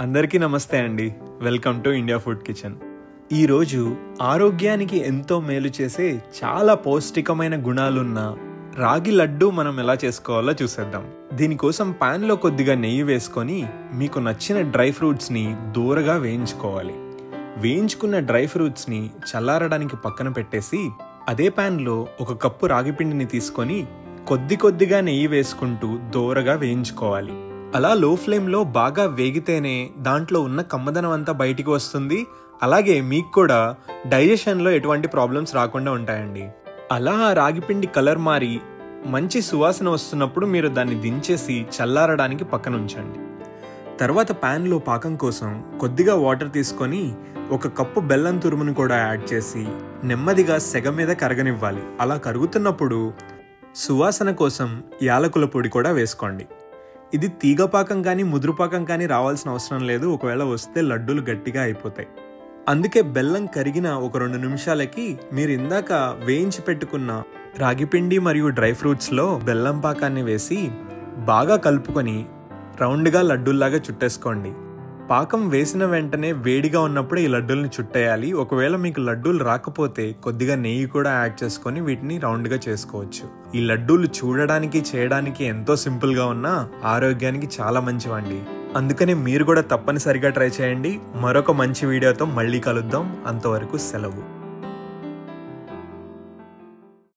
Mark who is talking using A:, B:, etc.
A: అందరికీ నమస్తే అండి. Welcome to India food kitchen. ఈరోజు ఆరోగ్యానికి ఎంతో మేలు చేసే చాలా పౌష్టికమైన గుణాలున్న రాగి లడ్డు మనం ఎలా చేసుకోవాలో చూసేద్దాం. దీనికోసం ప్యాన్లో కొద్దిగా నెయ్యి వేసుకొని మీకు నచ్చిన డ్రై ఫ్రూట్స్ని దూరగా వేయించుకోవాలి. వేయించుకున్న డ్రై ఫ్రూట్స్ని చల్లారడానికి పక్కన పెట్టేసి అదే ప్యాన్లో 1 కప్పు రాగి పిండిని తీసుకొని కొద్దిగా నెయ్యి వేసుకుంటూ దూరగా వేయించుకోవాలి. అలా లో ఫ్లేమ్లో బాగా వేగితేనే దాంట్లో ఉన్న కమ్మదనం అంతా బయటికి వస్తుంది. అలాగే మీకు కూడా డైజెషన్లో ఎటువంటి ప్రాబ్లమ్స్ రాకుండా ఉంటాయండి. అలా ఆ రాగిపిండి కలర్ మారి మంచి సువాసన వస్తున్నప్పుడు మీరు దాన్ని దించేసి చల్లారడానికి పక్కన ఉంచండి. తర్వాత ప్యాన్లో పాకం కోసం కొద్దిగా వాటర్ తీసుకొని 1 కప్పు బెల్లం తురుమును కూడా యాడ్ చేసి నెమ్మదిగా సెగ మీద కరగనివ్వాలి. అలా కరుగుతున్నప్పుడు సువాసన కోసం యాలకుల పొడి కూడా వేసుకోండి. ఇది తీగపాకం కానీ ముదురుపాకం కానీ రావాల్సిన అవసరం లేదు. ఒకవేళ వస్తే లడ్డూలు గట్టిగా అయిపోతాయి. అందుకే బెల్లం కరిగిన 1-2 నిమిషాలకి మీరు ఇందాక వేయించి పెట్టుకున్న రాగిపిండి మరియు డ్రై ఫ్రూట్స్లో బెల్లం పాకాన్ని వేసి బాగా కలుపుకొని రౌండ్గా లడ్డూల్లాగా చుట్టేసుకోండి. పాకం వేసిన వెంటనే వేడిగా ఉన్నప్పుడు ఈ లడ్డూల్ని చుట్టేయాలి. ఒకవేళ మీకు లడ్డూలు రాకపోతే కొద్దిగా నెయ్యి కూడా యాడ్ చేసుకొని వీటిని రౌండ్గా చేసుకోవచ్చు. ఈ లడ్డూలు చూడడానికి చేయడానికి ఎంతో సింపుల్గా ఉన్నా ఆరోగ్యానికి చాలా మంచివండి. అందుకనే మీరు కూడా తప్పనిసరిగా ట్రై చేయండి. మరొక మంచి వీడియోతో మళ్ళీ కలుద్దాం. అంతవరకు సెలవు.